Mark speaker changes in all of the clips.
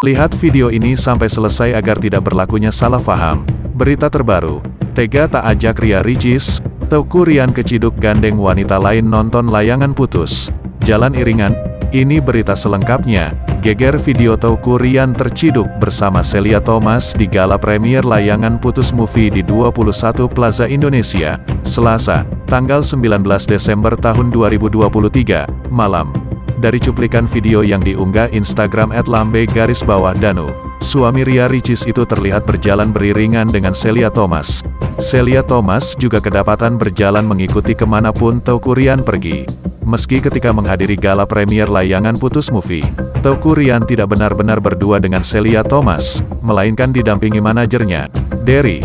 Speaker 1: Lihat video ini sampai selesai agar tidak berlakunya salah paham. Berita terbaru, tega tak ajak Ria Ricis, Teuku Ryan keciduk gandeng wanita lain nonton layangan putus. Jalan iringan, ini berita selengkapnya. Geger video Teuku Ryan terciduk bersama Celia Thomas di gala premier layangan putus movie di 21 Plaza Indonesia, Selasa, tanggal 19 Desember tahun 2023, malam. Dari cuplikan video yang diunggah Instagram @lambe_danu, suami Ria Ricis itu terlihat berjalan beriringan dengan Celia Thomas. Celia Thomas juga kedapatan berjalan mengikuti kemanapun Teuku Ryan pergi. Meski ketika menghadiri gala premier layangan putus movie, Teuku Ryan tidak benar-benar berdua dengan Celia Thomas, melainkan didampingi manajernya, Dery.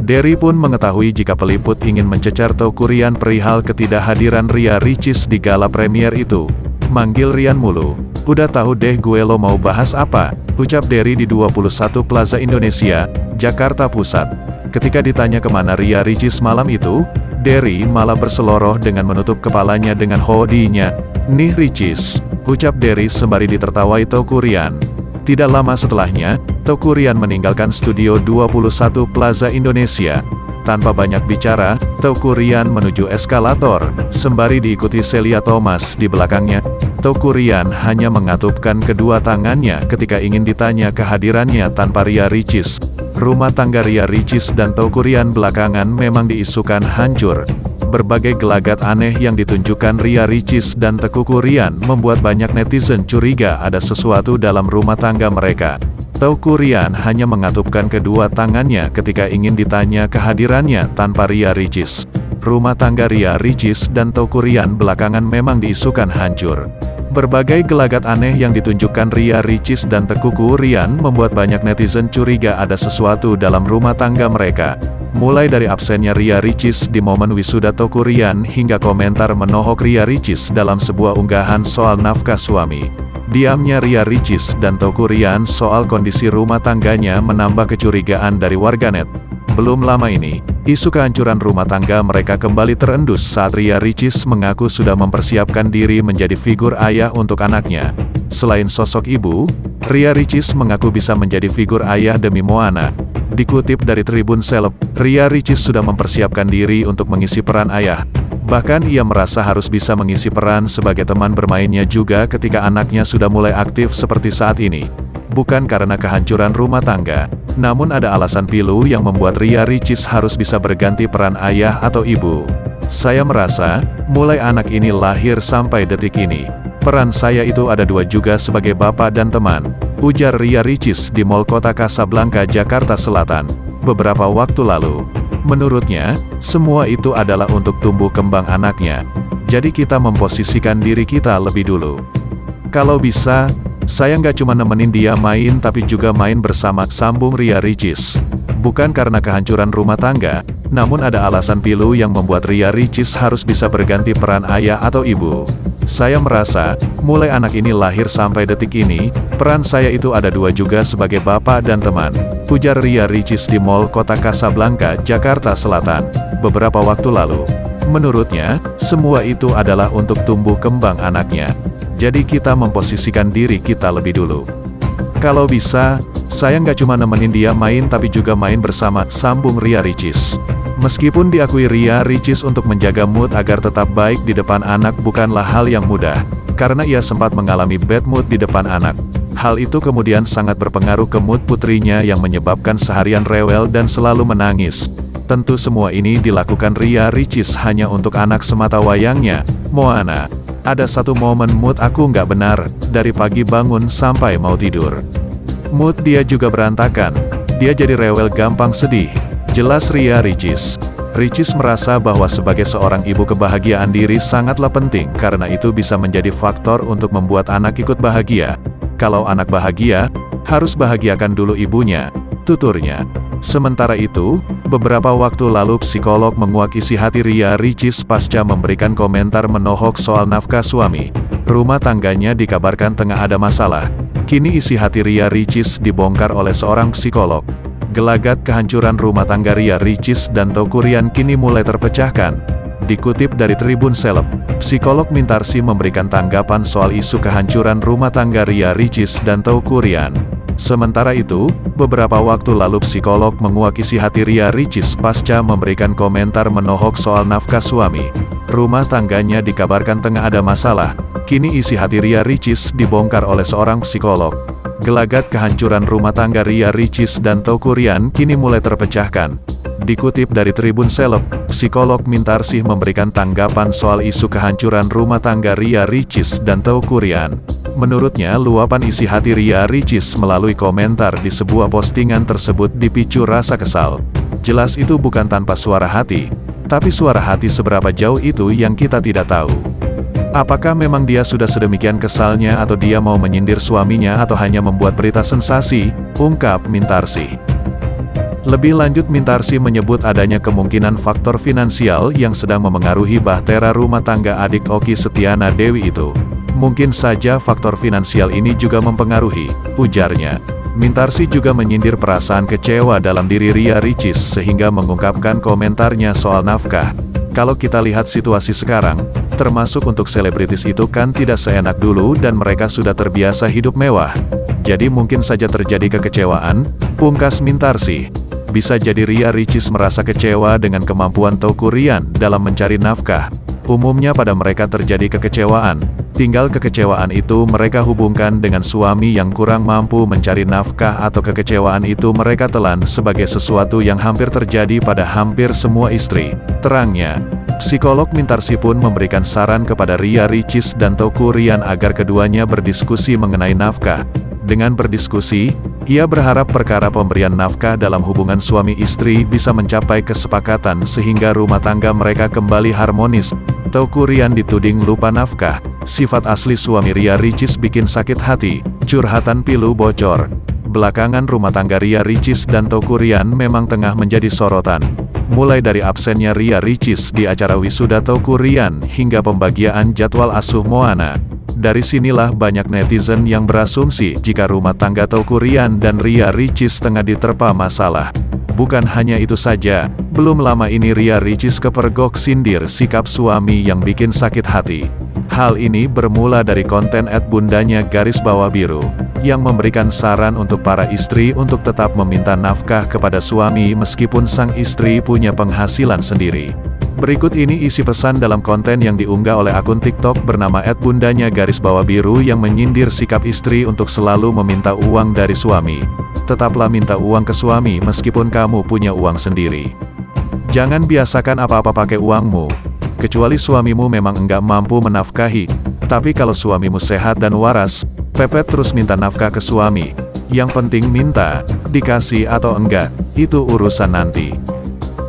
Speaker 1: Dery pun mengetahui jika peliput ingin mencecar Teuku Ryan perihal ketidakhadiran Ria Ricis di gala premier itu. Manggil Ryan mulu, udah tahu deh gue lo mau bahas apa, ucap Dery di 21 Plaza Indonesia, Jakarta Pusat. Ketika ditanya kemana Ria Ricis malam itu, Dery malah berseloroh dengan menutup kepalanya dengan hoodinya. Nih Ricis, ucap Dery sembari ditertawai Teuku Ryan. Tidak lama setelahnya, Teuku Ryan meninggalkan studio 21 Plaza Indonesia. Tanpa banyak bicara, Teuku Ryan menuju eskalator, sembari diikuti Celia Thomas di belakangnya. Teuku Ryan hanya mengatupkan kedua tangannya ketika ingin ditanya kehadirannya tanpa Ria Ricis. Rumah tangga Ria Ricis dan Teuku Ryan belakangan memang diisukan hancur. Berbagai gelagat aneh yang ditunjukkan Ria Ricis dan Teuku Ryan membuat banyak netizen curiga ada sesuatu dalam rumah tangga mereka. Teuku Ryan hanya mengatupkan kedua tangannya ketika ingin ditanya kehadirannya tanpa Ria Ricis. Rumah tangga Ria Ricis dan Teuku Ryan belakangan memang diisukan hancur. Berbagai gelagat aneh yang ditunjukkan Ria Ricis dan Teuku Ryan membuat banyak netizen curiga ada sesuatu dalam rumah tangga mereka. Mulai dari absennya Ria Ricis di momen wisuda Teuku Ryan hingga komentar menohok Ria Ricis dalam sebuah unggahan soal nafkah suami. Diamnya Ria Ricis dan Teuku Ryan soal kondisi rumah tangganya menambah kecurigaan dari warganet. Belum lama ini, isu kehancuran rumah tangga mereka kembali terendus saat Ria Ricis mengaku sudah mempersiapkan diri menjadi figur ayah untuk anaknya. Selain sosok ibu, Ria Ricis mengaku bisa menjadi figur ayah demi Moana. Dikutip dari Tribun Seleb, Ria Ricis sudah mempersiapkan diri untuk mengisi peran ayah. Bahkan ia merasa harus bisa mengisi peran sebagai teman bermainnya juga ketika anaknya sudah mulai aktif seperti saat ini. Bukan karena kehancuran rumah tangga, namun ada alasan pilu yang membuat Ria Ricis harus bisa berganti peran ayah atau ibu. Saya merasa, mulai anak ini lahir sampai detik ini, peran saya itu ada dua juga sebagai bapak dan teman, ujar Ria Ricis di Mall Kota Kasablanka, Jakarta Selatan, beberapa waktu lalu. Menurutnya, semua itu adalah untuk tumbuh kembang anaknya. Jadi kita memposisikan diri kita lebih dulu. Kalau bisa, saya nggak cuma nemenin dia main tapi juga main bersama, sambung Ria Ricis. Bukan karena kehancuran rumah tangga, namun ada alasan pilu yang membuat Ria Ricis harus bisa berganti peran ayah atau ibu. Saya merasa, mulai anak ini lahir sampai detik ini, peran saya itu ada dua juga sebagai bapak dan teman, ujar Ria Ricis di Mall Kota Kasablanka, Jakarta Selatan, beberapa waktu lalu. Menurutnya, semua itu adalah untuk tumbuh kembang anaknya. Jadi kita memposisikan diri kita lebih dulu. Kalau bisa, saya nggak cuma nemenin dia main tapi juga main bersama, sambung Ria Ricis. Meskipun diakui Ria Ricis untuk menjaga mood agar tetap baik di depan anak bukanlah hal yang mudah, karena ia sempat mengalami bad mood di depan anak. Hal itu kemudian sangat berpengaruh ke mood putrinya yang menyebabkan seharian rewel dan selalu menangis. Tentu semua ini dilakukan Ria Ricis hanya untuk anak sematawayangnya, Moana. Ada satu momen mood aku nggak benar, dari pagi bangun sampai mau tidur. Mood dia juga berantakan, dia jadi rewel gampang sedih, jelas Ria Ricis. Ricis merasa bahwa sebagai seorang ibu kebahagiaan diri sangatlah penting karena itu bisa menjadi faktor untuk membuat anak ikut bahagia. Kalau anak bahagia, harus bahagiakan dulu ibunya, tuturnya. Sementara itu, beberapa waktu lalu psikolog menguak isi hati Ria Ricis pasca memberikan komentar menohok soal nafkah suami. Rumah tangganya dikabarkan tengah ada masalah. Kini isi hati Ria Ricis dibongkar oleh seorang psikolog. Gelagat kehancuran rumah tangga Ria Ricis dan Teuku Ryan kini mulai terpecahkan. Dikutip dari Tribun Seleb, psikolog Mintarsi memberikan tanggapan soal isu kehancuran rumah tangga Ria Ricis dan Teuku Ryan. Sementara itu, beberapa waktu lalu psikolog menguak isi hati Ria Ricis pasca memberikan komentar menohok soal nafkah suami. Rumah tangganya dikabarkan tengah ada masalah, kini isi hati Ria Ricis dibongkar oleh seorang psikolog. Gelagat kehancuran rumah tangga Ria Ricis dan Teuku Ryan kini mulai terpecahkan. Dikutip dari Tribun Seleb, psikolog Mintarsih memberikan tanggapan soal isu kehancuran rumah tangga Ria Ricis dan Teuku Ryan. Menurutnya, luapan isi hati Ria Ricis melalui komentar di sebuah postingan tersebut dipicu rasa kesal. Jelas itu bukan tanpa suara hati, tapi suara hati seberapa jauh itu yang kita tidak tahu. Apakah memang dia sudah sedemikian kesalnya atau dia mau menyindir suaminya atau hanya membuat berita sensasi, ungkap Mintarsih. Lebih lanjut, Mintarsih menyebut adanya kemungkinan faktor finansial yang sedang memengaruhi bahtera rumah tangga adik Okky Setiana Dewi itu. Mungkin saja faktor finansial ini juga mempengaruhi, ujarnya. Mintarsih juga menyindir perasaan kecewa dalam diri Ria Ricis sehingga mengungkapkan komentarnya soal nafkah. Kalau kita lihat situasi sekarang, termasuk untuk selebritis itu kan tidak seenak dulu dan mereka sudah terbiasa hidup mewah. Jadi mungkin saja terjadi kekecewaan, pungkas Mintarsih. Bisa jadi Ria Ricis merasa kecewa dengan kemampuan Teuku Ryan dalam mencari nafkah. Umumnya pada mereka terjadi kekecewaan, tinggal kekecewaan itu mereka hubungkan dengan suami yang kurang mampu mencari nafkah atau kekecewaan itu mereka telan sebagai sesuatu yang hampir terjadi pada hampir semua istri, terangnya. Psikolog Mintarsih pun memberikan saran kepada Ria Ricis dan Teuku Ryan agar keduanya berdiskusi mengenai nafkah. Dengan berdiskusi, ia berharap perkara pemberian nafkah dalam hubungan suami istri bisa mencapai kesepakatan sehingga rumah tangga mereka kembali harmonis. Teuku Ryan dituding lupa nafkah. Sifat asli suami Ria Ricis bikin sakit hati, curhatan pilu bocor. Belakangan rumah tangga Ria Ricis dan Teuku Ryan memang tengah menjadi sorotan. Mulai dari absennya Ria Ricis di acara wisuda Teuku Ryan hingga pembagian jadwal asuh Moana. Dari sinilah banyak netizen yang berasumsi jika rumah tangga Teuku Ryan dan Ria Ricis tengah diterpa masalah. Bukan hanya itu saja, belum lama ini Ria Ricis kepergok sindir sikap suami yang bikin sakit hati. Hal ini bermula dari konten @bundanya_biru, yang memberikan saran untuk para istri untuk tetap meminta nafkah kepada suami meskipun sang istri punya penghasilan sendiri. Berikut ini isi pesan dalam konten yang diunggah oleh akun TikTok bernama @bundanya_biru yang menyindir sikap istri untuk selalu meminta uang dari suami. Tetaplah minta uang ke suami meskipun kamu punya uang sendiri. Jangan biasakan apa-apa pakai uangmu. Kecuali suamimu memang enggak mampu menafkahi. Tapi kalau suamimu sehat dan waras, pepet terus minta nafkah ke suami. Yang penting minta, dikasih atau enggak, itu urusan nanti.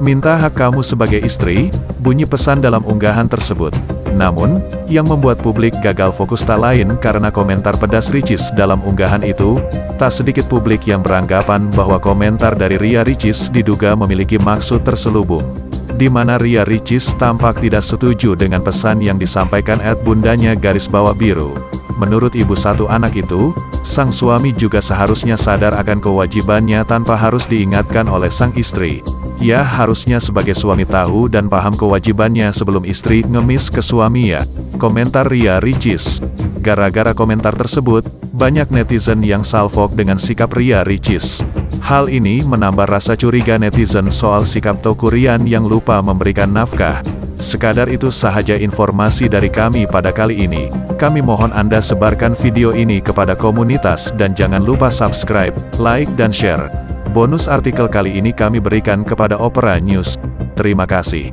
Speaker 1: Minta hak kamu sebagai istri, bunyi pesan dalam unggahan tersebut. Namun, yang membuat publik gagal fokus tak lain karena komentar pedas Ricis dalam unggahan itu. Tak sedikit publik yang beranggapan bahwa komentar dari Ria Ricis diduga memiliki maksud terselubung, di mana Ria Ricis tampak tidak setuju dengan pesan yang disampaikan @bundanya_biru. Menurut ibu satu anak itu, sang suami juga seharusnya sadar akan kewajibannya tanpa harus diingatkan oleh sang istri. Ia harusnya sebagai suami tahu dan paham kewajibannya sebelum istri ngemis ke suami ya, komentar Ria Ricis. Gara-gara komentar tersebut, banyak netizen yang salfok dengan sikap Ria Ricis. Hal ini menambah rasa curiga netizen soal sikap Teuku Ryan yang lupa memberikan nafkah. Sekadar itu sahaja informasi dari kami pada kali ini. Kami mohon Anda sebarkan video ini kepada komunitas dan jangan lupa subscribe, like dan share. Bonus artikel kali ini kami berikan kepada Opera News. Terima kasih.